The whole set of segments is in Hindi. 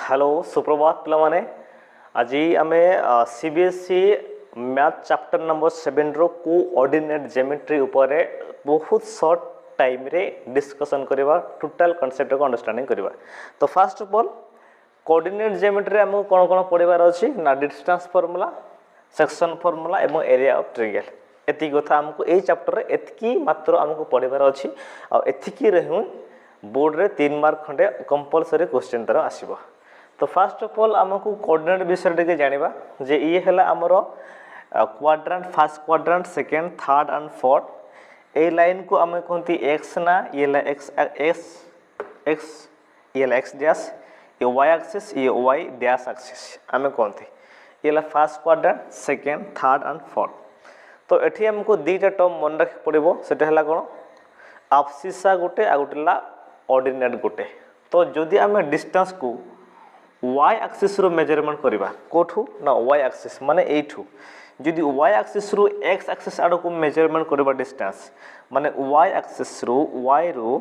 हेलो सुप्रभात पिलामाने आज आम सीबीएसई मैथ चैप्टर नंबर 7 रो कोऑर्डिनेट ज्योमेट्री उपर बहुत शॉर्ट टाइम रे डिस्कशन करवा टोटल कांसेप्ट को अंडरस्टैंडिंग करवा। तो first of all coordinate geometry हमको कौन कौन पढ़ार अच्छी ना डिस्टेंस फॉर्मूला सेक्शन फॉर्मूला एवं एरिया ऑफ ट्रायंगल एति कथा हमको ए चैप्टर रे एतकी मात्र हमको पढ़ार अच्छी आतिकी रहूँ बोर्ड रे 3 मार्क खंडे कंपलसरी क्वेश्चन तरह आसीबो। तो फर्स्ट ऑफ ऑल आमको कोऑर्डिनेट विषय टे जानिबा जे ये हैला हमरो quadrant first quadrant second third and fourth A line को आम कहती एक्स ना ये ला एक्स एक्स एक्स ये ला एक्स डैश ये वाई एक्सिस ये वाई डैश एक्सिस आम कहती ये ला first quadrant second third and fourth. तो एठी हमको दुईटा टर्म मन रख पड़िबो सेटा हैला कोन एब्सिसा गोटे आ गोटे ला ऑर्डिनेट गोटे। तो जदि आम डिस्टेंस को y एक्सिस रो मेजरमेंट करबा कोठू ना y एक्सिस माने एठू जदि y एक्सिस रो x एक्सिस आड़ को मेजरमेंट करबा डिस्टेंस माने y एक्सिस रो y रो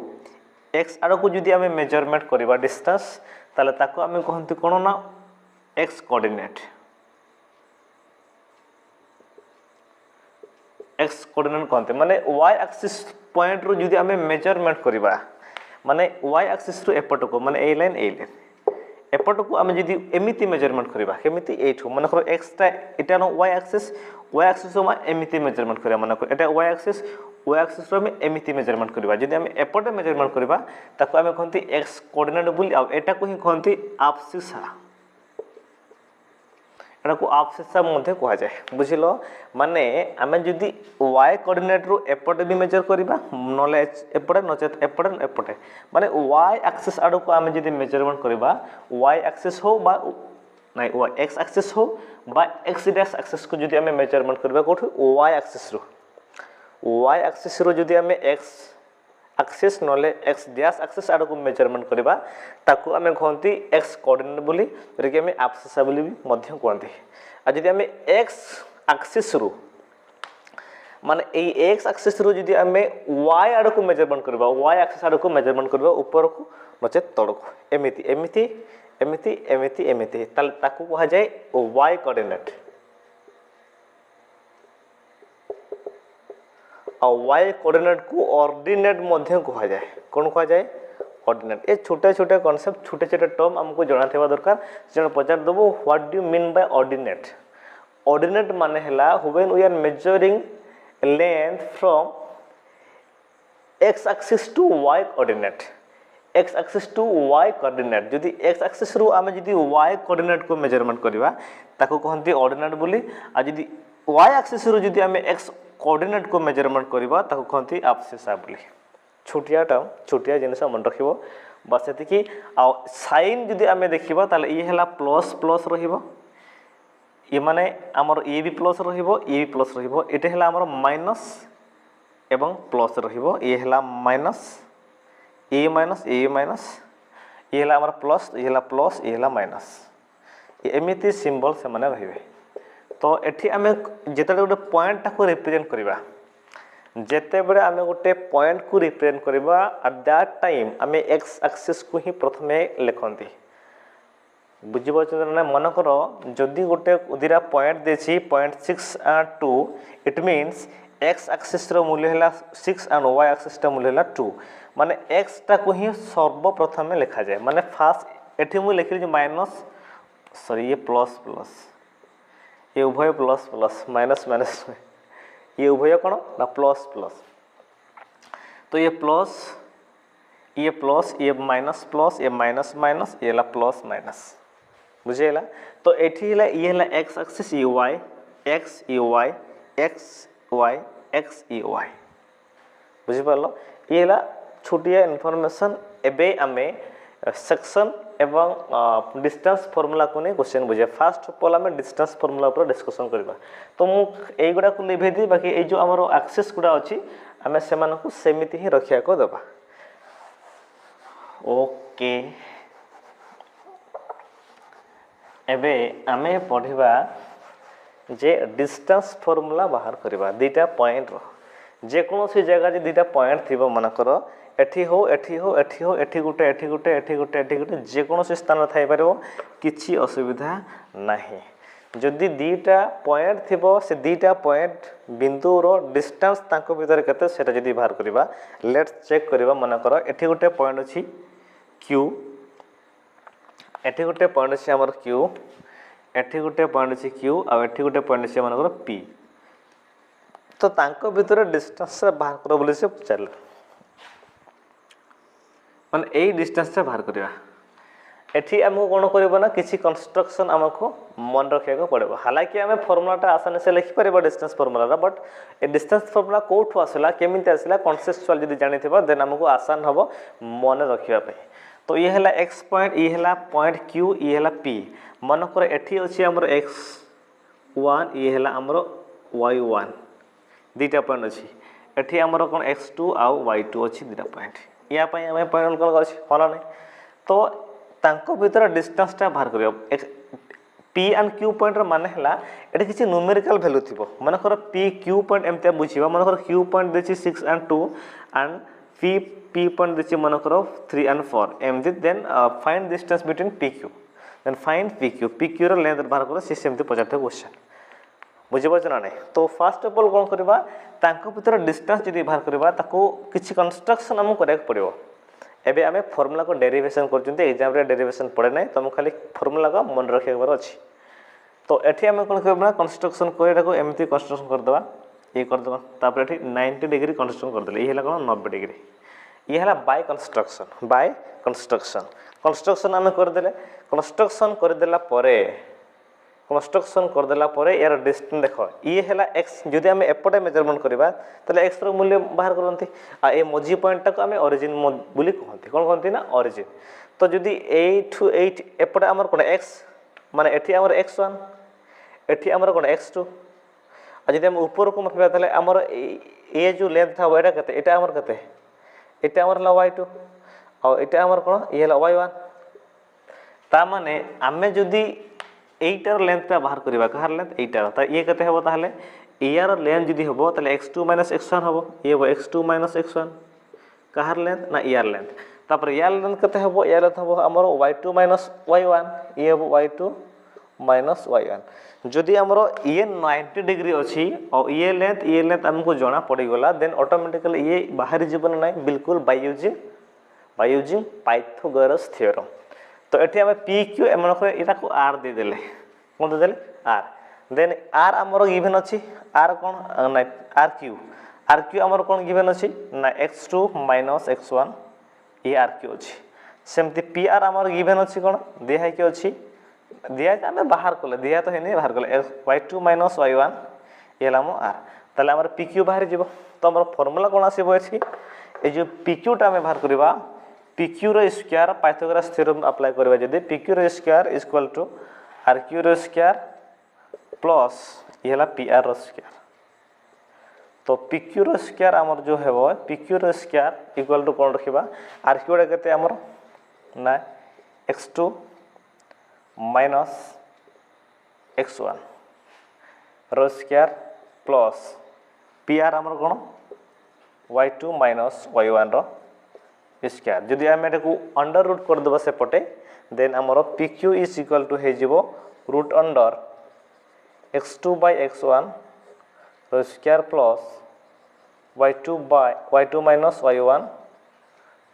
x आड़ को जदि आम मेजरमेंट करबा डिस्टेंस ताले ताको आम कहंती कोन ना x कोऑर्डिनेट x कोऑर्डिनेट कहते माने y एक्सिस पॉइंट रो जदि आम मेजरमेंट करबा माने y एक्सिस रो एपट को माने ए लाइन एपट को आम जदि एमिति मेजरमेंट करबा केमिति एठू मन कर x टा एटा न y एक्सिस रो एमिति मेजरमेंट करबा मन कर एटा y एक्सिस रो हम एमिति मेजरमेंट करबा जदि हम एपट मेजरमेंट करबा ताको आम कहंती x कोऑर्डिनेट बोली आ एटा को ही कहंती एब्सिसा एटा को एब्सिसा मध्ये कहा जाय बुझिलो माने आम जदि y कोऑर्डिनेट रो एपट भी मेजर करबा नले एपट नचेत एपट एपट माने y एक्सिस आड़ को आम जदि मेजरमेंट करबा y एक्सिस हो बा नै y x एक्सिस हो बा x डैश एक्सिस को जदि आम मेजरमेंट करबा कोठो y एक्सिस रो जदि आम x एक्सिस नले x डैश एक्सिस आड़ को मेजरमेंट करबा ताको आम कहंती x कोऑर्डिनेट बोली रे आम एब्सिसा बोली भी मध्य कहंती। आ जदि आम x एक्सिस रो माने ए x एक्सिस रो जदि आम y आड़ को मेजरमेंट करबा y एक्सिस आड़ को मेजरमेंट करबा ऊपर को नचे तळ को एमिति एमिति एमिति एमिति एमिति ताले ताको कहा जाय y कोऑर्डिनेट आ y कोऑर्डिनेट को ऑर्डिनेट मध्ये कहा जाय कोन कहा जाय ऑर्डिनेट। ए छोटे छोटे कांसेप्ट छोटे छोटे टर्म हमको जाना थेबा दरकार जण पचार दबो what do you mean by ordinate. Ordinate माने हला when we are measuring length from x axis to y coordinate x axis to y coordinate जदि x एक्सिस रो आमे जदि y कोऑर्डिनेट को मेजरमेंट करबा ताको कहंती ऑर्डिनेट बोली आ जदि y एक्सिस रो जदि आमे x कोऑर्डिनेट को मेजरमेंट करबा ताको कहंती एब्सिसा बोली। छोटिया जिनिस मन रखिबो बस एतिकी आ साइन जदि आमे देखिबा ताले ई हला प्लस प्लस रहिबो ये माने हमर ए भी प्लस रहिबो ए भी प्लस रहिबो एटे हला हमर माइनस एवं प्लस रहिबो ये हला माइनस ए माइनस ये हला हमर प्लस ये हला प्लस ये हला माइनस ये एमिति सिंबल से माने रहिबे। तो एठी आमे जेते गोटे पॉइंट टाको रिप्रेजेंट करबा जेते बडे आमे गोटे पॉइंट को रिप्रेजेंट करबा एट दैट टाइम आमे x एक्सिस को ही प्रथमे लेखंती बुझी पाछन ना मन करो जदि गोटे दिरा पॉइंट देछि 0.6 and 2 it means x axis रो मूल्य हला 6 and y एक्सिस रो मूल्य हला 2 माने x टा को ही सर्वप्रथम लिखा जाय माने फास्ट एठी मु लिखि जे माइनस सॉरी ये प्लस प्लस ये उभय प्लस प्लस माइनस माइनस ये उभय कोन ना प्लस प्लस। तो ये प्लस ये माइनस प्लस ये माइनस माइनस ये ला प्लस माइनस बुझेला। तो एठी हला ये हला x एक्सिस ये y x ये y x y x ये y बुझि पालो ये हला छोटिया इन्फॉर्मेशन एबे आमे सेक्शन एवं डिस्टेंस फार्मूला को ने क्वेश्चन बुझे। फर्स्ट ऑफ ऑल आमे डिस्टेंस फार्मूला पर डिस्कशन करबा तो मु एई गुडा को लिभे दी बाकी ए जो हमरो एक्सिस गुडा अछि आमे सेमान को सेमिति ही रखिया को देबा। ओके एबे आमे पढिबा जे डिस्टेंस फार्मूला बाहर करबा दुईटा पॉइंट रो जे कोनो सी जगह जे दुईटा पॉइंट थिबो मन करो एठी हो एठी हो एठी हो एठी गुटे एठी गुटे एठी गुटे एठी गुटे जेकोसी स्थान थाई पारिबो किछि असुविधा नाही जदि दीटा पॉइंट थिबो से दीटा पॉइंट बिंदु रो डिस्टेंस तांको भीतर केते सेटा जदि बाहर करबा लेट्स चेक करबा मन कर एठी गुटे पॉइंट अछि Q एठी गुटे पॉइंट अछि हमर Q एठी गुटे पॉइंट अछि Q आ एठी गुटे पॉइंट अछि मन कर P तो तांको भीतर डिस्टेंस बाहर कर बोले से चल मान ए डिस्टेंस से बाहर करबा एठी हमको कोन करबो ना किछि कंस्ट्रक्शन हमको मन रखिया को पड़बो हालांकि हमें फार्मूलाटा आसानी से लिखि परबो डिस्टेंस फार्मूला बट ए डिस्टेंस फार्मूला कोठु आसला केमिति आसला कॉन्सेप्चुअल जदि जानि थिबो देन हमको आसान हबो मन रखिया पे तो ये हला x पॉइंट ये हला पॉइंट q ये हला p मन कर एठी अछि हमर x1 ये हला हमर y1 दीटा पॉइंट अछि एठी हमर कोन x2 आ y2 अछि दीटा पॉइंट या पय हमें पॉइंट कल अछि होला नै तो तांको भीतर डिस्टेंस टा बाहर करियो p एंड q पॉइंट र माने हला एठी किछि न्यूमेरिकल वैल्यू थिबो मन कर p q पॉइंट एमते बुझिबा मन कर q पॉइंट देछि 6 एंड 2 एंड p पॉइंट देछि मन कर 3 एंड 4 एमते then find distance between pq then find pq र लेंथ बाहर कर से सेमते पचाते क्वेश्चन बुझिबो जना नै तो फर्स्ट ऑफ ऑल कोन करबा तांको भीतर डिस्टेंस जदि बाहर करबा ताको किछि कंस्ट्रक्शन हम करे पड़िबो एबे आमे फार्मूला को डेरिवेशन करचुंते एग्जाम रे डेरिवेशन पड़े नै तुम खाली फार्मूला का मन रखिबार अछि तो एठी आमे कोन करबा कंस्ट्रक्शन कोइडा को एमती कंस्ट्रक्शन कर दबा ये कर दबा तापर एठी 90 डिग्री कंस्ट्रक्शन कर देले ई हला कोन 90 डिग्री ये हला बाय कंस्ट्रक्शन आमे कर देले कंस्ट्रक्शन कर देला परे यार डिस्टेंस देखो ये हला x जदि हमें एपटे मेजरमेंट करबा तले x रो मूल्य बाहर करंती आ ए मजी पॉइंट टा को हमें ओरिजिन बोली कहंती कोन कहंती ना ओरिजिन तो जदि 8 to 8 एपटे हमर कोन x माने एठी हमर x1 एठी हमर कोन x2 आ जदि हम ऊपर को मखबा तले हमर ए जो लेंथ था एटा कते एटा हमर ला y2 आ एटा हमर कोन ये ला y1 ता माने हमें जदि 8 र लेंथ पे बाहर करबा कहार लेंथ 8 ता ये कते हबो ताहले ए र लेंथ जदि हबो ताले x2 - x1 हबो ये हबो x2 - x1 कहार लेंथ ना ए लेंथ तापर ए लेंथ कते हबो ए लेंथ हबो हमर y2 - y1 ये हबो y2 - y1 जदि हमर ये 90 डिग्री अछि और ये लेंथ हमको जाना पड़ी गला देन ऑटोमेटिकली ये बाहर जीवन नै बिल्कुल बाय यूजिंग पाइथागोरस थ्योरम तो एठी हमें pq एमन करे एटा को r दे देले कोन दे देले r देन r हमर गिवन अछि r कोन ना rq हमर कोन गिवन अछि ना x2 - x1 ये rq अछि सेमति pr हमर गिवन अछि कोन देहाय के अछि दिया हमें बाहर करले दिया तो हेने बाहर करले y2 - y1 ये लामो r तले हमर pq बाहर जीवो तो हमर फार्मूला कोन आसीबो अछि ए जो pq टा हमें बाहर करबा pq रो स्क्वायर पाइथागोरस थ्योरम अप्लाई करबा जदि pq रो स्क्वायर इक्वल टू rq रो स्क्वायर प्लस ये हला pr रो स्क्वायर तो pq रो स्क्वायर हमर जो हेबो pq रो स्क्वायर इक्वल टू कोन रखिबा rq रे कते हमर ना x2 - x1 रो स्क्वायर प्लस pr हमर कोन y2 - y1 रो स्क्वायर जदि हम एटा को अंडर रूट कर देबा से पटे देन हमरो pq इज इक्वल टू हे जिवो रूट अंडर x2 / x1 रो स्क्वायर प्लस y2 - y1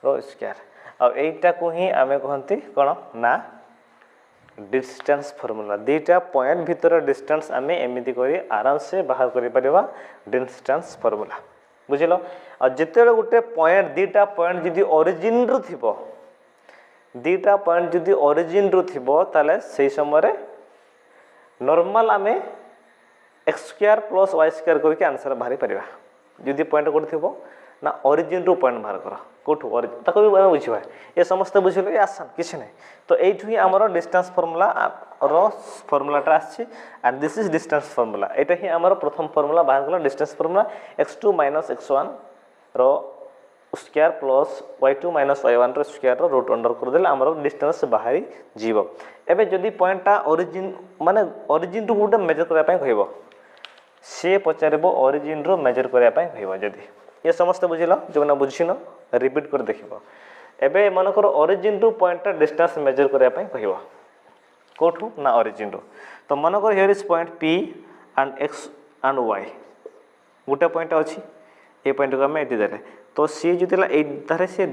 रो स्क्वायर अब एटा को ही हमें कहंती कोन ना डिस्टेंस फार्मूला दीटा पॉइंट भीतर डिस्टेंस हमें एमिति करी आराम से बाहर करि परिबा डिस्टेंस फार्मूला बुझिलो आ जते गोटे पॉइंट दीटा पॉइंट जदि ओरिजिन रु थिबो दीटा पॉइंट जदि ओरिजिन रु थिबो ताले सेही समय रे नॉर्मल हमें x² + y² करके आंसर बाहरी परिबा जदि पॉइंट कोड थिबो ना ओरिजिन रु पॉइंट बाहर करा कोठो ओरिजिन ताको भी बुझिबा ये समस्त बुझिलो ये आसान किछ नै तो एठु ही हमरो डिस्टेंस फार्मूला रो फार्मूलाटा आछि and this is distance formula एटा ही हमरो प्रथम फार्मूला बाहर गला डिस्टेंस फार्मूला x2 - x1 रो स्क्वायर प्लस y2 - y1 रो स्क्वायर रो रूट अंडर कर देला हमरो डिस्टेंस बाहरी जीवो एबे जदी पॉइंटटा ओरिजिन माने ओरिजिन रु गुटे मेजर करै पय कहबो से पचारबो ओरिजिन रो मेजर करै पय कहबो जदी ये समस्त बुझिल जो ना बुझिन रिपीट कर देखिबो एबे मनकर origin to point distance measure करया पई कहिबो कोठू ना ओरिजिन टू तो मनकर here is point P and x and y गोटे पॉइंट अछि ए पॉइंट को हमें एटी देले तो सी जितला ए धारे से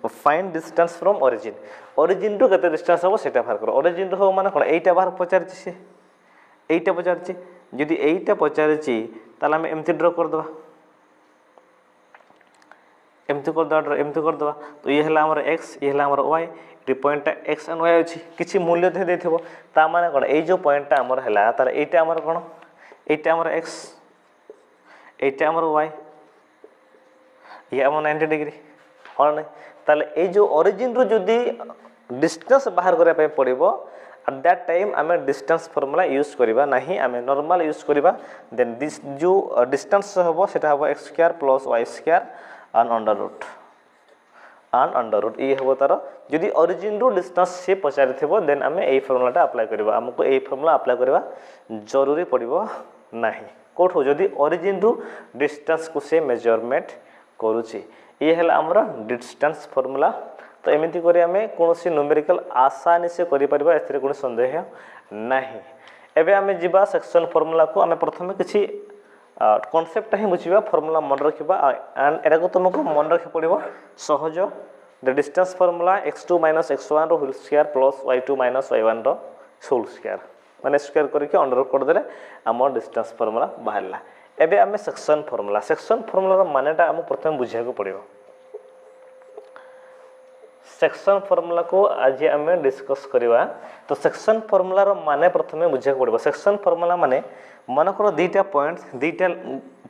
find distance from origin to केते डिस्टेंस हो सेटा बाहर करो ओरिजिन टू हो माने कोन एटा बाहर पचार से एटा पचार जदि एटा पचार ताला हमें एमती ड्रॉ कर दबा एमती कर दबा तो ये हला हमर x ये हला हमर y रि पॉइंट x एंड y अछि किछि मूल्य दे देथिबो ता माने कोन ए जो पॉइंट हमर हला तार एटा हमर कोन एटा हमर x एटा हमर y ये हम 90 डिग्री और नहीं ताले ए जो ओरिजिन रो जदी डिस्टेंस बाहर करे पे पड़िबो एट दैट टाइम आमे डिस्टेंस फार्मूला यूज करबा नाही आमे नॉर्मल यूज करबा देन दिस जो डिस्टेंस होबो सेटा होबो x square plus y square and under root ये होबो तार जदी ओरिजिन रो डिस्टेंस से पचारिथिबो देन आमे ए फार्मूलाटा अप्लाई करबा हमको ए फार्मूला अप्लाई करबा जरूरी पड़िबो नाही कोठो जदी ओरिजिन रो डिस्टेंस को से मेजरमेंट करूची ये हला हमरा डिस्टेंस फार्मूला तो एमिति करी हमें कोनोसी न्यूमेरिकल आसानी से करि परबा एथरे कोनो संदेह नाही एबे हमें जिबा सेक्शन फार्मूला को हमें प्रथमे किछि कांसेप्ट ही बुझिबा फार्मूला मन रखिबा एंड एरा को तुमको मन रखि पड़िबो सहज the distance formula x2 - x1 रो whole square plus y2 - y1 रो होल स्क्वायर माने स्क्वायर करके अंडर कर देले हमर डिस्टेंस फार्मूला बाहरला एबे हमें सेक्शन फार्मूला रो मानेटा हम प्रथम बुझिया को पड़िबो सेक्शन फार्मूला को आज हमें डिस्कस करबा तो सेक्शन फार्मूला रो माने प्रथमे बुझिया को पड़िबो सेक्शन फार्मूला माने मन को दुईटा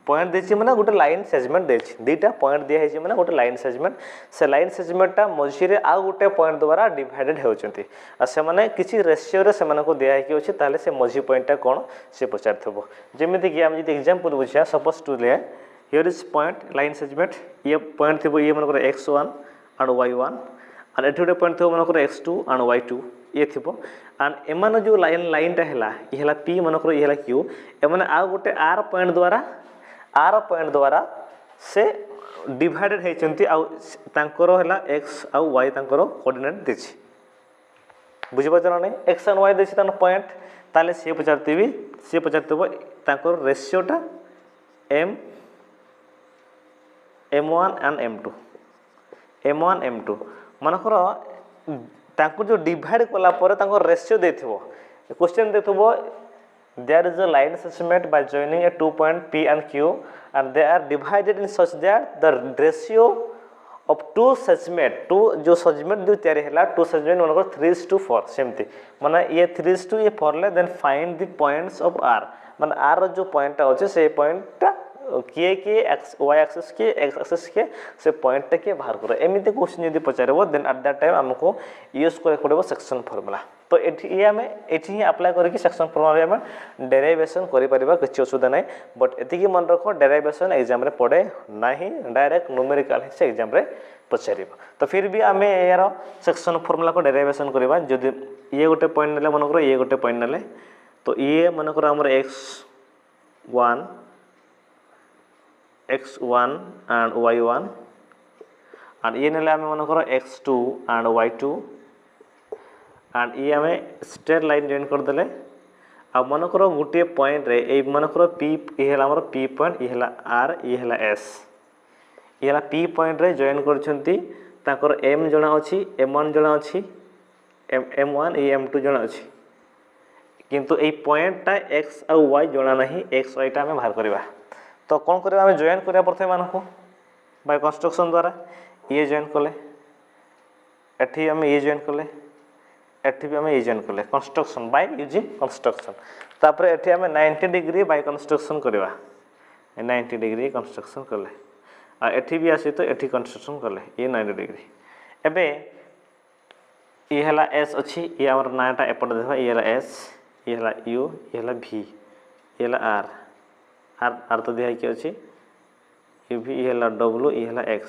पॉइंट देछि माने गोटे लाइन सेगमेंट देछि दुईटा पॉइंट दिया हेछि माने गोटे लाइन सेगमेंट से लाइन सेगमेंटटा मझी रे आ गोटे पॉइंट द्वारा डिवाइडेड हेउचंती आ से माने किछि रेशियो रे से माने को दिया हेकि अछि ताले से मझी पॉइंटटा कोन से पचारथबो जेमिति कि हम जदि एग्जांपल बुझिया सपोज टू ले here is point line segment ये पॉइंट थबो ये मन को x1 एंड y1 एंड एठुडे पॉइंट थबो मन को x2 एंड y2 ये थिबो एंड एमान जो लाइनटा हला ये हला p मन को ये हला q एमाने आ गोटे r पॉइंट द्वारा से डिवाइडेड हेचंती आ तांकर हला x आ y तांकर कोऑर्डिनेट देछि बुझि पाछन नै x एंड y देछि तान पॉइंट ताले से पचारतबो तांकर रेशियोटा m1 एंड m2 मनकर तांको जो डिवाइड कला पर तांको रेशियो देथिबो क्वेश्चन देथिबो there is a line segment by joining a 2 point P and Q and they are divided in such that the ratio of two segment जो segment जो तयारी हला two segment मनकर 3:4 सेमती माने ये 3:4 ये फॉरले then find the points of r माने r रो जो पॉइंट अछि से पॉइंट किए के x y एक्सिस के x एक्सिस के से पॉइंट के बाहर करो एमिते क्वेश्चन यदि पचारबो देन एट दैट टाइम हमको यूज करे पड़बो सेक्शन फार्मूला तो एठी हमें एठी अप्लाई करके सेक्शन फार्मूला में डेरिवेशन करि परिबा किछ असुविधा नै बट एति की मन रखो डेरिवेशन एग्जाम रे पड़े नाही डायरेक्ट न्यूमेरिकल से एग्जाम रे पचारिबो तो फिर भी हमें यार सेक्शन फार्मूला को डेरिवेशन करबा जदि ये गोटे पॉइंट नेले मन करो ये गोटे पॉइंट नेले तो ये मन करो हमर x1 and y1 and ये नेले हमें मन करो x2 and y2 and ये हमें स्ट्रेट लाइन जॉइन कर देले आ मन करो गुटे पॉइंट रे ए मन करो p ये हला हमर p पॉइंट ये हला r ये हला s ये हला p पॉइंट रे जॉइन करछंती ताकर m जणा अछि m1 जणा अछि m1 ए m2 जणा अछि किंतु ए पॉइंटटा x आ y जणा नाही x y टा हमें बाहर करबा तो कौन करबा हमें जॉइन करबा प्रथमे मानको बाय कंस्ट्रक्शन द्वारा ये जॉइन करले एठी हमें ये जॉइन करले एठी भी हमें ये जॉइन करले कंस्ट्रक्शन बाय यूजिंग कंस्ट्रक्शन तापर एठी हमें 90 डिग्री बाय कंस्ट्रक्शन करबा 90 डिग्री कंस्ट्रक्शन करले आ एठी भी आसी तो एठी कंस्ट्रक्शन करले ये 90 डिग्री एबे ये हला s अछि ये हमर नाटा एपट देखबा ये हला s ये हला u ये हला v ये हला r तो दिया कि अछि u v ये हला w ये हला x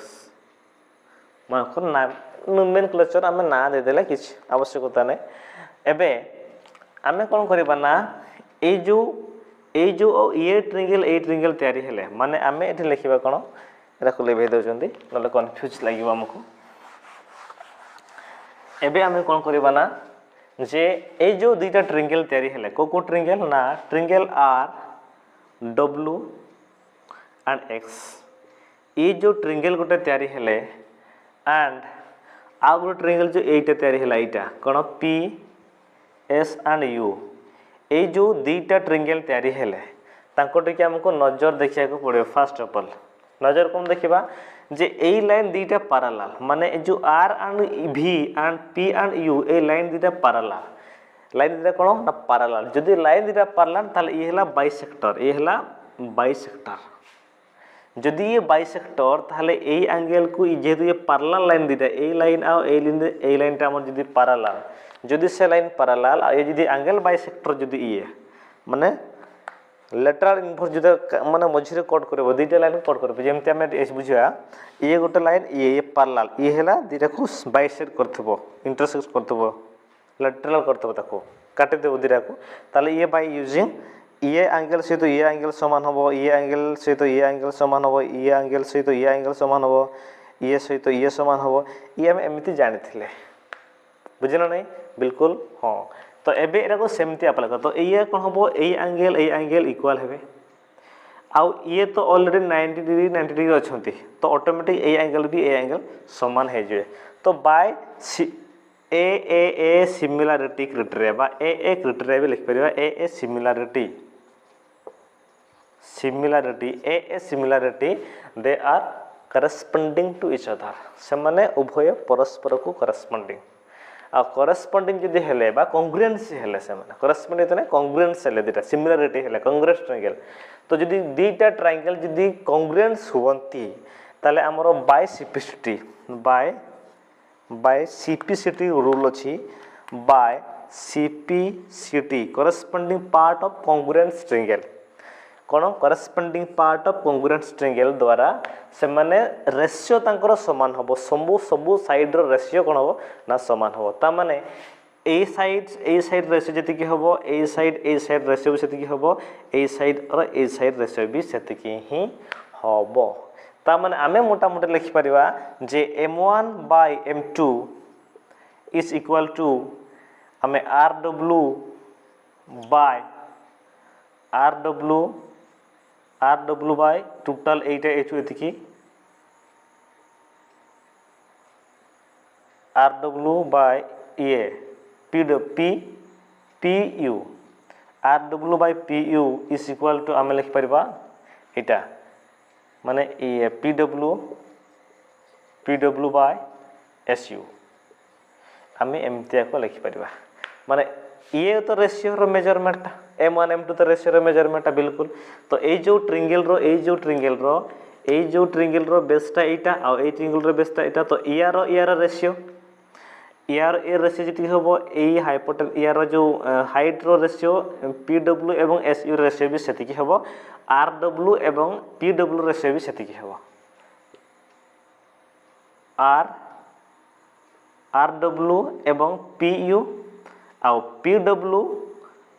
मानकर ना नोमेनक्लेचर हम ना दे देला किछ आवश्यकता नै एबे हमें कोन करबा ना ए जो ये ट्रायंगल तयारी हेले माने हमें एठी लिखिबा कोन एटा को लेबे दउचंती नले कंफ्यूज लागियो हमको एबे हमें कोन करबा ना जे ए जो दुईटा ट्रायंगल तयारी हेले को ट्रायंगल ना triangle R W and x ये जो ट्रायंगल गोटे तयारी हेले एंड आ गोटे ट्रायंगल जो एटा तयारी हेला एटा कोन पी एस एंड यू ए जो दुईटा ट्रायंगल तयारी हेले तांको टिके हमको नजर देखिया को पड़े फर्स्ट ऑफ ऑल नजर कौन देखा जे ए लाइन दीटा पैरेलल माने जो R and B and P and U ए लाइन दीटा पैरेलल लाइन दीटा कौन ना पैरेलल जदि लाइन दीटा पैरेलल ताले ये हला बाइसेक्टर ये हला बाइसेक्टर जदि ये बाइसेक्टर ताले ए एंगल को जेहेतु ये पैरेलल लाइन दीटा ए लाइन आ ए लाइन टा हमर जदि पैरेलल जदि से लाइन पैरेलल आ ये जदि एंगल बाइसेक्टर जदि ये माने लेटरल इनवर्स जो माने मझिरे कट करबो दुईटा लाइन कट करबो जेमते हम एस बुझिया ये गोटे लाइन ये पैरेलल ये हैला दुईटा को बाइसेक्ट करथबो इंटरसेक्ट करथबो लेटरल करथबो ताको काटि देबो दुईटा को ताले ये बाय यूजिंग ये एंगल से तो ये एंगल समान होबो ये एंगल से तो ये एंगल समान होबो ये एंगल से तो ये एंगल समान होबो ये से तो ये समान होबो ये हम एमिति जानिथिले बुझिना नै बिल्कुल हां तो एबे एरा को सेमती अप्लाई कर तो ये कोन होबो ए एंगल इक्वल हेबे आउ ये तो ऑलरेडी 90 डिग्री अछंती तो ऑटोमेटिक ए एंगल समान हे जे तो बाय ए सिमिलरिटी क्राइटेरिया बा ए क्राइटेरिया भी लिख परिबा ए similarity they are corresponding to each other से माने उभय परस्पर को करस्पोंडिंग आ करस्पोंडिंग जदि हेले बा कांग्रुएंस हेले से माने करस्पोंडिंग तने कांग्रुएंस हेले दिटा सिमिलरिटी हेले कांग्रुएंस ट्रायंगल तो जदि दीटा ट्रायंगल जदि कांग्रुएंस होवंती ताले हमरो बाय सीपीसीटी रूल अछि by CPCT corresponding part of congruence triangle कोन corresponding part of congruence triangle द्वारा से माने रेशियो तांकर समान होबो सबु साइड रो रेशियो कोन होबो ना समान होबो ता माने ए साइड रेशियो जति की होबो ए साइड रेशियो भी सेति की होबो ए साइड रेशियो भी सेति की ही होबो ता माने आमे मोटा मोटा लिखि परिबा जे m1 by m2 is equal to आमे rw by टोटल 8 h एतिकी rw by ये pu rw by pu is equal to आमे लिखि परिबा एटा माने ये pw by su आमे एमतिया को लिखि परिबा माने ये तो रेशियो रो मेजरमेंट m1 m2 तो रेशियो रो मेजरमेंट बिल्कुल तो ए जो ट्रायंगल रो बेसटा एटा आ ए ट्रायंगल रो बेसटा एटा तो यार रेशियो ए रेशियो जति होबो ए हाइपोटेन यार जो हाइट रो रेशियो pw एवं su रेशियो भी सेति की होबो rw एवं pw रेशियो भी सेति की होबो rw एवं pu आउ pw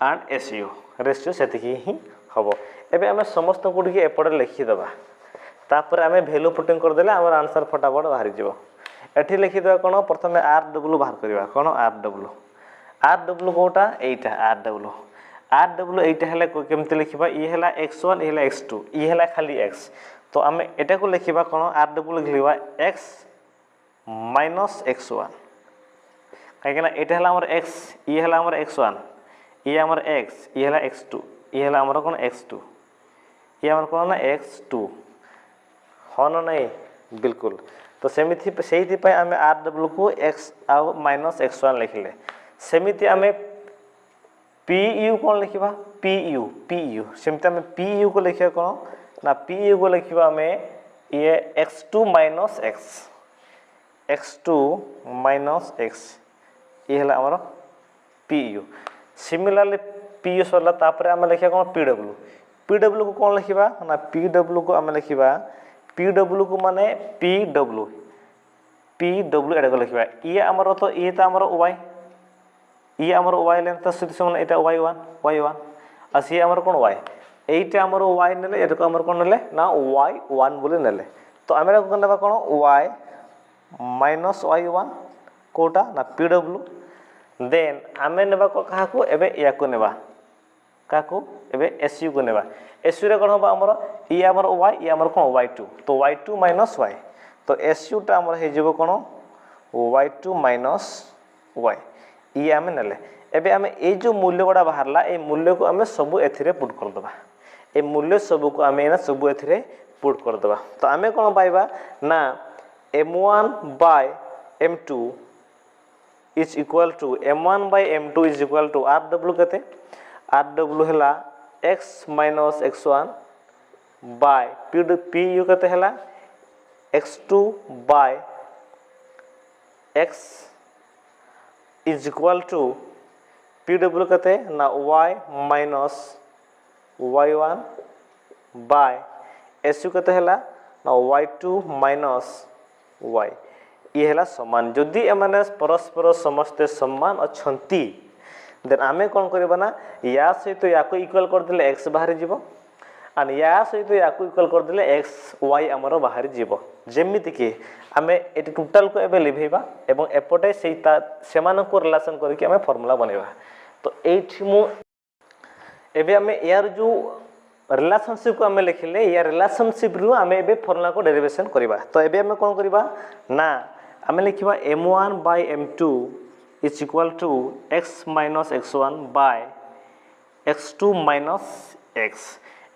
एंड su रेशियो सेति ही हबो एबे हमें समस्त गुडी के एपडे लिखि दबा तापर हमें वैल्यू पुटिंग कर देले हमर आंसर फटाफट बाहर जिवो एठी लिखि दबा कोन प्रथमे rw बाहर करबा कोन rw कोटा एटा rw एटा हले केमते लिखिबा ई हला x1 ई हला x2 ई हला खाली x तो हमें एटा को लिखिबा कोन rw लिखिबा x minus x1 काहेकना एटा हला हमर x ई हला हमर x1 ये हमर x ये हला x2 ये हला हमर कोन x2 ये हमर कोन ना x2 होन नै बिल्कुल तो सेमिथि सेहिथि पय हमें rw को x आ माइनस x1 लिखले सेमिथि हमें pu कोन लिखिबा pu सेमिथि हमें pu को लिखिया कोन ना pu को लिखिबा हमें ये x2 minus x ये हला हमर pu सिमिलरली pu सरला तापरे हम लिखिया कोन pw को कोन लिखिबा ना pw को हम लिखिबा pw को माने pw एटा को लिखिबा ये हमर तो ये त हमर y ये हमर y लेंथ सिद्धि समान एटा y1 असी हमर कोन y एटा हमर y नेले एटा को हमर कोन नेले ना y1 बोले नेले तो आम ना कौन वाई माइनस वाई1 कोटा ना पीडब्ल्यू देन आम ने क्या या क्या एबे एसयू को नेबा एसयू रे कोन होबा हमर ई हमर वाई ई हमर कोन y2 तो y2 माइनस y तो एसयू टा हमर हे जेबो कोन y2 माइनस y ई आमे नेले एबे आमे ए जो मूल्य गुडा बाहरला ए मूल्य को आमे सब एथिरे पुट कर दबा ए मूल्य सब को आमे ना सब एथिरे पुट कर दबा तो आमे कोन पाइबा ना m1 by m2 is equal to m1 by m2 is equal to rw कते rw हला x minus x1 by pu कते हला x2 by x is equal to pw कते ना y minus y1 bye su कते हला ना y2 माइनस y ये हला समान जदि एमाने परस्पर समस्ते समान अछंती देन आमे कोन करबा ना या सहित या को इक्वल कर देले x बाहर जीवो आन या सहित या को इक्वल कर देले x y हमर बाहर जीवो जेमिति कि आमे एटी टोटल को एबे लिभेबा एवं एपटे सेता सेमान को रिलेशन करके आमे फार्मूला बनेबा तो एठी मु एबे आमे यार जो रिलेशनशिप को आमे लिखले या रिलेशनशिप रु आमे एबे फार्मूला को डेरिवेशन करबा तो एबे आमे कोन करबा ना आमे लिखबा m1 by m2 is equal to x minus x1 by x2 minus x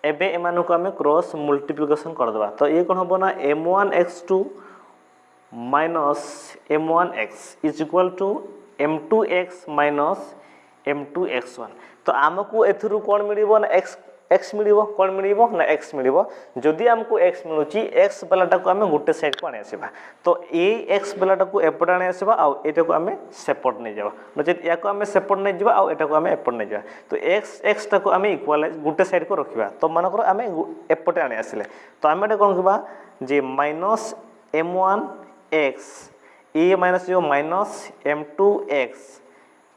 एबे एमानो को हमें क्रॉस मल्टीप्लिकेशन कर देबा तो ये कोन होबो ना m1 x2 minus m1 x is equal to m2 x minus m2 x1 तो हमको एथरु कोन मिलिबो ना x मिलिबो कोन मिलिबो ना x मिलिबो जदि हमको x मिलुची x वालाटा को हमें गुटे साइड को आने आसीबा तो ए x वालाटा को एपट आने आसीबा आ एटा को हमें सेपट नै जाबा नचेत या को हमें सेपट नै जाबा आ एटा को हमें एपट नै जाबा तो x टा को हमें इक्वलाइज गुटे साइड को रखिबा तो माने करो हमें एपट आने आसिले तो हमें एटा कोन करबा जे माइनस m1 x ए माइनस जो minus m2 x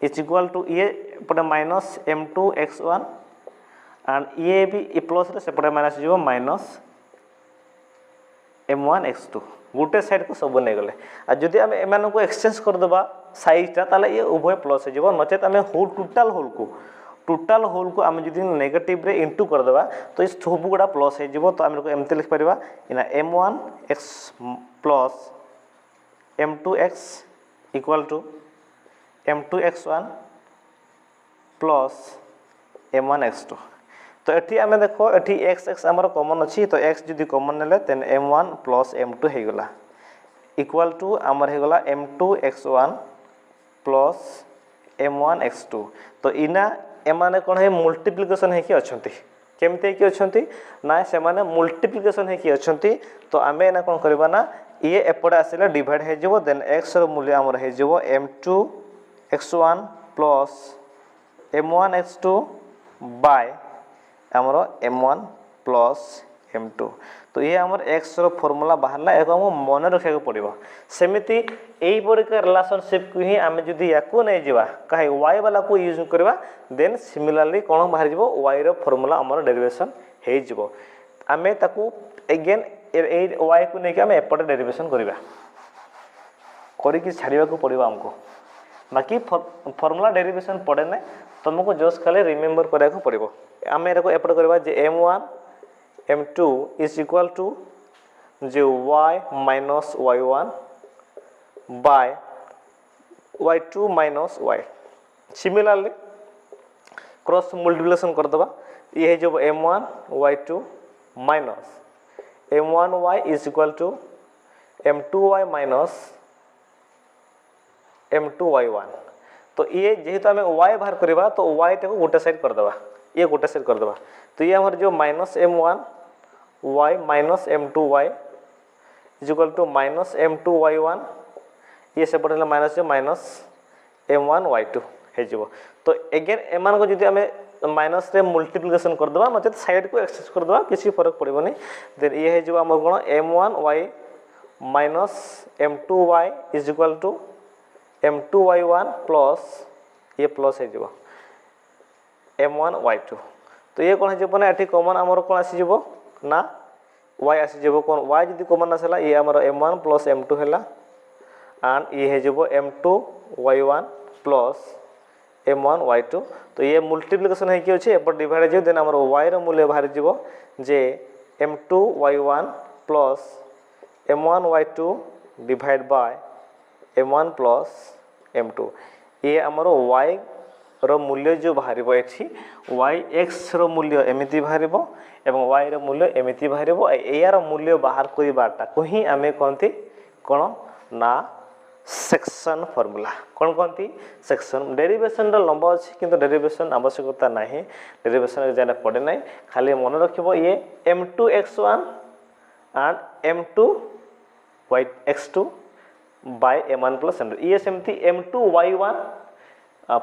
is equal to ये पटे माइनस m2 x1 एंड ये भी ए प्लस रे सेपटे माइनस जो माइनस m1 x2 गुटे साइड को सब नै गले आ जदि हम एमान को एक्सचेंज कर देबा साइड ता ताले ये उभय प्लस हो जेबो नचेत हम होल टोटल होल को हम जदि नेगेटिव रे इनटू कर देबा तो इस सब गुडा प्लस हो जेबो तो हम को एमते लिख परिबा इना m1 x plus m2 x equal to m2 x1 plus m1 x2 तो एठी आमे देखो एठी x x हमर कॉमन अछि तो x जदि कॉमन नेले देन m1 प्लस m2 हे गेला इक्वल टू हमर हे गेला m2 x1 plus m1 x2 तो इना एमाने कोन हे मल्टीप्लिकेशन हे कि अछंती केमते कि अछंती ना से माने मल्टीप्लिकेशन हे कि अछंती तो आमे ना कोन करबा ना ये एपडा आसिले डिवाइड हे जेबो देन x रो मूल्य हमर हे जेबो m2 x1 plus m1 x2 bye हमरो m1 प्लस m2 तो ये हमर x रो फार्मूला बाहरला एको हम मन रखे को पड़िबो सेमिति एई परिका रिलेशनशिप को ही हम जदी याको नै जेबा काहे y वाला को यूज करबा देन सिमिलरली कोन बाहर जेबो y रो फार्मूला हमर डेरिवेशन हे जेबो हमें ताकू अगेन ए y को नै के हम एपटे डेरिवेशन करबा करी कि छाड़िबा को पड़िबो हमको बाकी फार्मूला डेरिवेशन पड़े नै तुमको जस्ट खाली रिमेंबर करा को पड़िबो आमे एरको एपट करबा जे m1 m2 is equal to जे y minus y1 by y2 minus y similarly cross multiplication कर दबा ये है जो m1 y2 minus m1y is equal to m2y minus m2y1 तो ये जेहेतु हमें y बाहर करबा तो y टा को गोटे साइड कर दबा ये गोटे साइड कर दबा तो ये हमर जो minus m1 y minus m2y is equal to minus m2y1 ये से पड़ला माइनस जो माइनस m1y2 हे जेबो तो अगेन एमान को जदि हमें माइनस रे मल्टीप्लिकेशन कर दबा नचेत साइड को एक्सेस कर दबा किसी फर्क पड़िबोनी देन ये हे जेबो हमर कोन m1y minus m2y is equal to m2y1 plus ये प्लस है जेबो m1y2 तो ये कोन है जेबो ना एठी कॉमन हमर कोन आसी जेबो ना y आसीजिवो कोन y जदि कॉमन आसला ये हमर m1 प्लस m2 हैला एंड ये हे जिवो m2 y1 plus m1 y2 तो ये मल्टीप्लिकेशन है कि अछि एपर डिवाइड जे देन हमर y रो मूल्य बाहर जिवो जे m2 y1 plus m1 y2 divide by m1 plus m2 ये हमर y रो मूल्य जो बाहरिबो एठी yx रो मूल्य एमिति बाहरिबो एवं y रो मूल्य एमिति बाहरिबो ए रो मूल्य बाहर करिबाटा को ही हमें कोनती कोन ना सेक्शन फार्मूला कोन कोनती सेक्शन डेरिवेशन रो लंबा अछि किंतु डेरिवेशन आवश्यकता नाही डेरिवेशन जाने पड़े नाही खाली मन रखिबो ये m2x1 and m2 yx2 bye m1 plus m2 ये सेमती m2 y1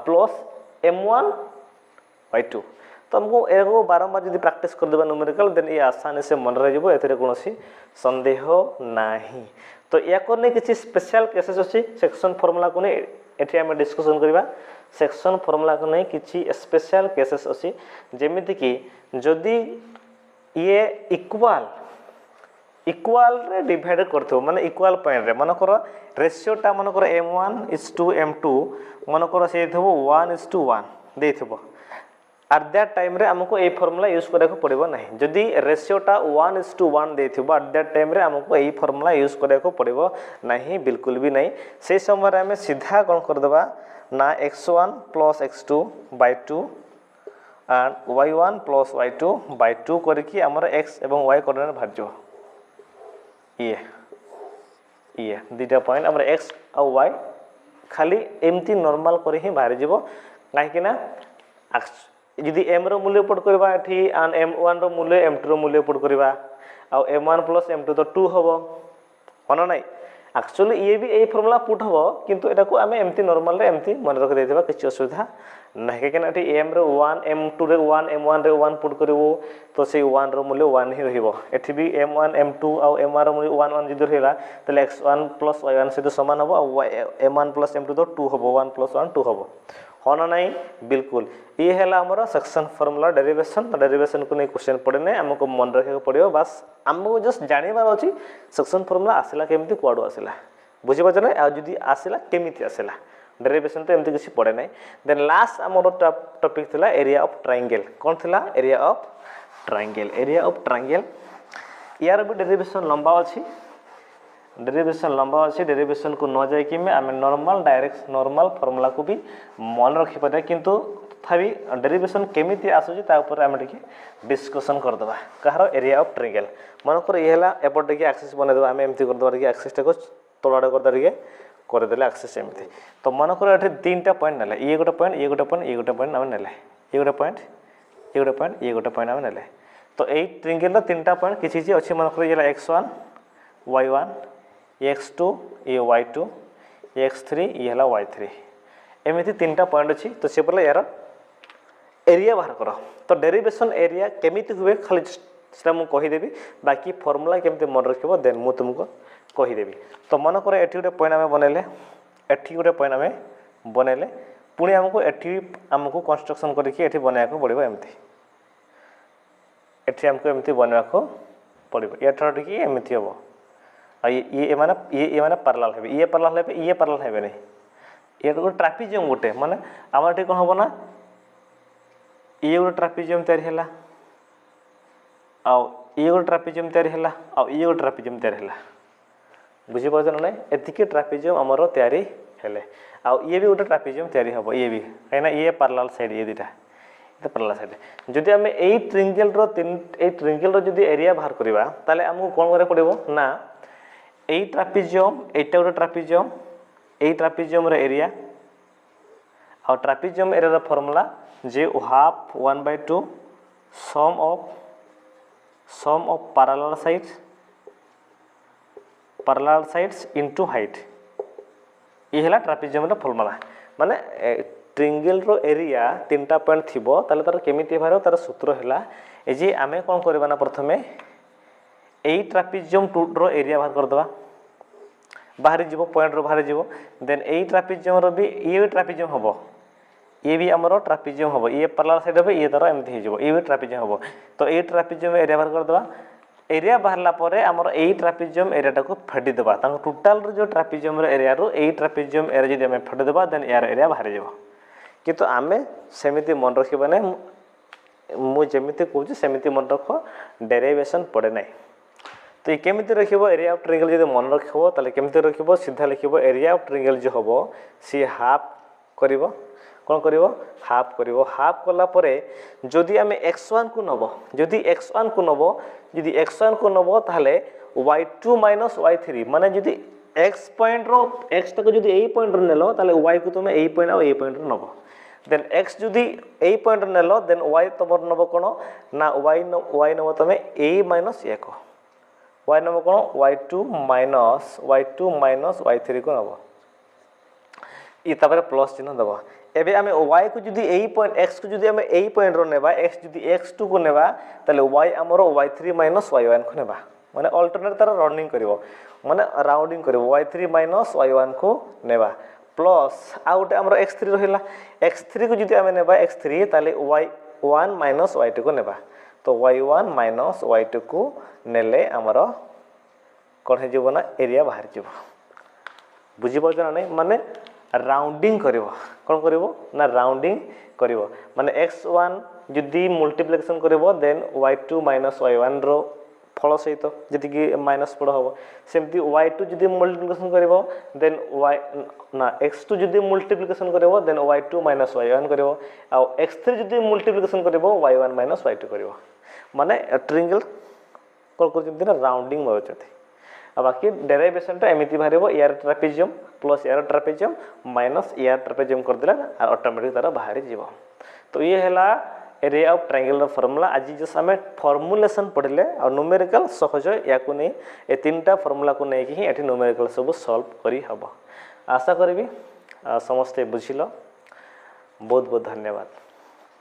plus m1 y2 तो हमको एगो बारंबार यदि प्रैक्टिस कर देबा न्यूमेरिकल देन ये आसानी से मन रह जबो एतरे कोनोसी संदेह नाही तो या कोने किछि स्पेशल केसेस अछि सेक्शन फार्मूला कोने एठी हम डिस्कशन करबा सेक्शन फार्मूला कोने किछि स्पेशल केसेस अछि जेमिति कि जदि ये इक्वल रे डिवाइड करथो माने इक्वल पॉइंट रे माने करो रेशियो टा माने करो m1:2 m2 माने करो से थबो 1:1 देथबो एट दैट टाइम रे हमको ए फार्मूला यूज करे को पड़िबो नहीं जदि रेशियो टा 1:1 देथिबो एट दैट टाइम रे हमको ए फार्मूला यूज करे को पड़िबो नहीं बिल्कुल भी नहीं से समय रे हमें सीधा कोन कर देबा ना x1 + x2 / 2 and y1 + y2 / 2 करके हमर x एवं y कोऑर्डिनेट भाज जो ये दुटा पॉइंट हमर x और y खाली एमती नॉर्मल करे ही बाहर जीवो काहे कि ना यदि m रो मूल्य पुट करबा एठी एंड m1 रो मूल्य m2 रो मूल्य पुट करबा आ m1 + m2 तो 2 हबो होना नहीं एक्चुअली ये भी ए फार्मूला पुट हबो किंतु एटा को हमें एमती नॉर्मल रे एमती मन रख देथिबा किछ असुविधा नहीं कि एठी m रे 1 m2 रे 1 m1 रे 1 पुट करबो तो से 1 रो मूल्य 1 ही रहिबो एठी भी m1 m2 और m1 रो मूल्य 1 1 जदि रहला तले x1 + y1 से तो समान हबो m1 + m2 तो 2 हबो 1 + 1 2 हबो होना नहीं बिल्कुल ये हैला हमर सेक्शन फार्मूला डेरिवेशन को नहीं क्वेश्चन पड़े नहीं हमको मन रखे पड़ियो बस हमको जस्ट जानिबार अछि सेक्शन फार्मूला आसिला केमती कोडो आसिला बुझि बजने आ जदी आसिला केमिति आसिला डेरिवेशन तो एमती किसी पड़े नहीं देन लास्ट हमर टॉपिक थिला एरिया ऑफ ट्रायंगल कोन थिला एरिया ऑफ ट्रायंगल यार भी डेरिवेशन लंबा अछि डेरिवेशन को न जाय कि में आम नॉर्मल डायरेक्ट नॉर्मल फार्मूला को भी मन रखि पड़े किंतु तथापि डेरिवेशन केमिति आसुची ता ऊपर आम टिके डिस्कशन कर दबा कहारो एरिया ऑफ ट्रायंगल मन कर ये हला एपट टिके एक्सिस बने दबा आम एमती कर दबा टिके एक्सिस टा को तोलाडे कर दरिके कर देले एक्सिस एमती तो मन कर एठी तीनटा पॉइंट नेले ये गोटे पॉइंट ये गोटे पॉइंट ये गोटे पॉइंट आम नेले ये गोटे पॉइंट ये गोटे पॉइंट ये गोटे पॉइंट आम नेले तो एई ट्रायंगल रो तीनटा पॉइंट किछि जे अछि मन कर येला x1 y1 x2 ये y2 x3 ये हला y3 एमिति तीनटा पॉइंट अछि तो से पले यार एरिया बाहर करो तो डेरिवेशन एरिया केमिति हुए खाली सेटा मु कहि देबी बाकी फार्मूला केमिति मन रखिबो देन मु तुमको कहि देबी तो मन करे एठी गोटे पॉइंट हमें बनेले एठी गोटे पॉइंट हमें बनेले पुणी हमको कंस्ट्रक्शन करके एठी बनाया को पड़िबो एमिति एठी हमको एमिति बनाया को पड़िबो एठर टिकी एमिति हबो ये माने पैरेलल हेबे ये पैरेलल हेबे नहीं ये तो ट्रापेजियम गोटे माने आमार टी कोन हबो ना ये गोटे ट्रापेजियम तयारी हैला आ ये गोटे ट्रापेजियम तयारी हैला आ ये गोटे ट्रापेजियम तयारी हैला बुझि पजन नै एतिके ट्रापेजियम हमरो तयारी हेले आ ये भी गोटे ट्रापेजियम तयारी हबो ये भी काइना ये पैरेलल साइड ये दिटा तो पैरेलल साइड जदि हम एई ट्रायंगल रो जदि एरिया बाहर करबा ताले हमहु कोन करे पड़िबो ना एई ट्रापेजियम एटा गोटे ट्रापेजियम एई ट्रापेजियम रो एरिया और ट्रापेजियम एरिया रो फार्मूला जे half 1/2 sum of parallel sides into height ये हला ट्रापेजियम रो फार्मूला माने ट्रायंगल रो एरिया तीनटा पॉइंट थिबो ताले तार केमिति बारो तार सूत्र हला ए जे आमे कोन करबा ना प्रथमे एई ट्रापेजियम रो एरिया बाहर कर दबा बाहर जीवो पॉइंट रो बाहर जीवो देन एई ट्रापेजियम रो भी ये ट्रापेजियम हबो ये भी हमरो ट्रापेजियम हबो ये पैरेलल साइड हबो ये तार एमथि हे जीवो ये भी ट्रापेजियम हबो तो ए ट्रापेजियम एरिया बाहर कर दबा एरिया बाहरला परे हमर एई ट्रापेजियम एरिया को फेडी देबा तांको टोटल जो ट्रापेजियम रे एरिया रो एई ट्रापेजियम एरिया जदि हमें फेडी देबा देन यार एरिया बाहर जेबो किंतु आमे सेमिति मन रखिबा नै मु जेमिति कहूची सेमिति मन रख डेरिवेशन पड़े नै तो ये केमिति रखिबो एरिया ऑफ ट्रायंगल जदि मन रखिबो ताले केमिति रखिबो सीधा लिखिबो एरिया ऑफ ट्रायंगल जो हबो सी हाफ करिवो कोन करिवो हाफ करिवो हाफ कला परे जदि हमें x1 को नबो जदि x1 को नबो जदि x1 को नबो ताले y2 - y3 माने जदि x पॉइंट रो x तक जदि ए पॉइंट रो नेलो ताले y को तुमे ए पॉइंट और ए पॉइंट रो नबो देन x जदि ए पॉइंट रो नेलो देन y तमर नबो कोन ना y नबो तुमे a - a को y नबो कोन y2 - y3 को नबो इ तबरे प्लस चिन्ह दबो एबे हमें y को जदि ए पॉइंट x को जदि हमें ए पॉइंट रो नेबा x जदि x2 को नेबा ताले y हमरो y3 - y1 को नेबा माने अल्टरनेट तार रनिंग करिवो माने राउंडिंग करिवो y3 - y1 को नेबा प्लस आउट हमरो x3 रहिला x3 को जदि हमें नेबा x3 ताले y1 - y2 को नेबा तो y1 - y2 को नेले हमरो कोन हे जीवना एरिया बाहर जीवो बुझी पछना नै माने राउंडिंग करिवो कोन करिवो ना राउंडिंग करिवो माने x1 जदि मल्टीप्लिकेशन करिवो देन y2 - y1 रो फल सहित जति कि माइनस पड़ हबो सेमती y2 जदि मल्टीप्लिकेशन करिवो देन y ना x2 जदि मल्टीप्लिकेशन करिवो देन y2 - y1 करिवो आ x3 जदि मल्टीप्लिकेशन करिवो y1 - y2 करिवो माने ट्रायंगल कोन करजंती ना राउंडिंग होचती आ बाकी डेरिवेशन तो एमिति बाहरिबो area trapezium plus area trapezium minus area trapezium कर देला आ ऑटोमेटिक तारा बाहर जीवो तो ये हैला एरिया ऑफ ट्रायंगल रो फार्मूला आज जस हमें फार्मुलेशन पढ़ले और न्यूमेरिकल सहज या को नै ए तीनटा फार्मूला को नै कि ही एठी न्यूमेरिकल सब सॉल्व करी हबो आशा करबी समस्त बुझिलो बहुत बहुत धन्यवाद।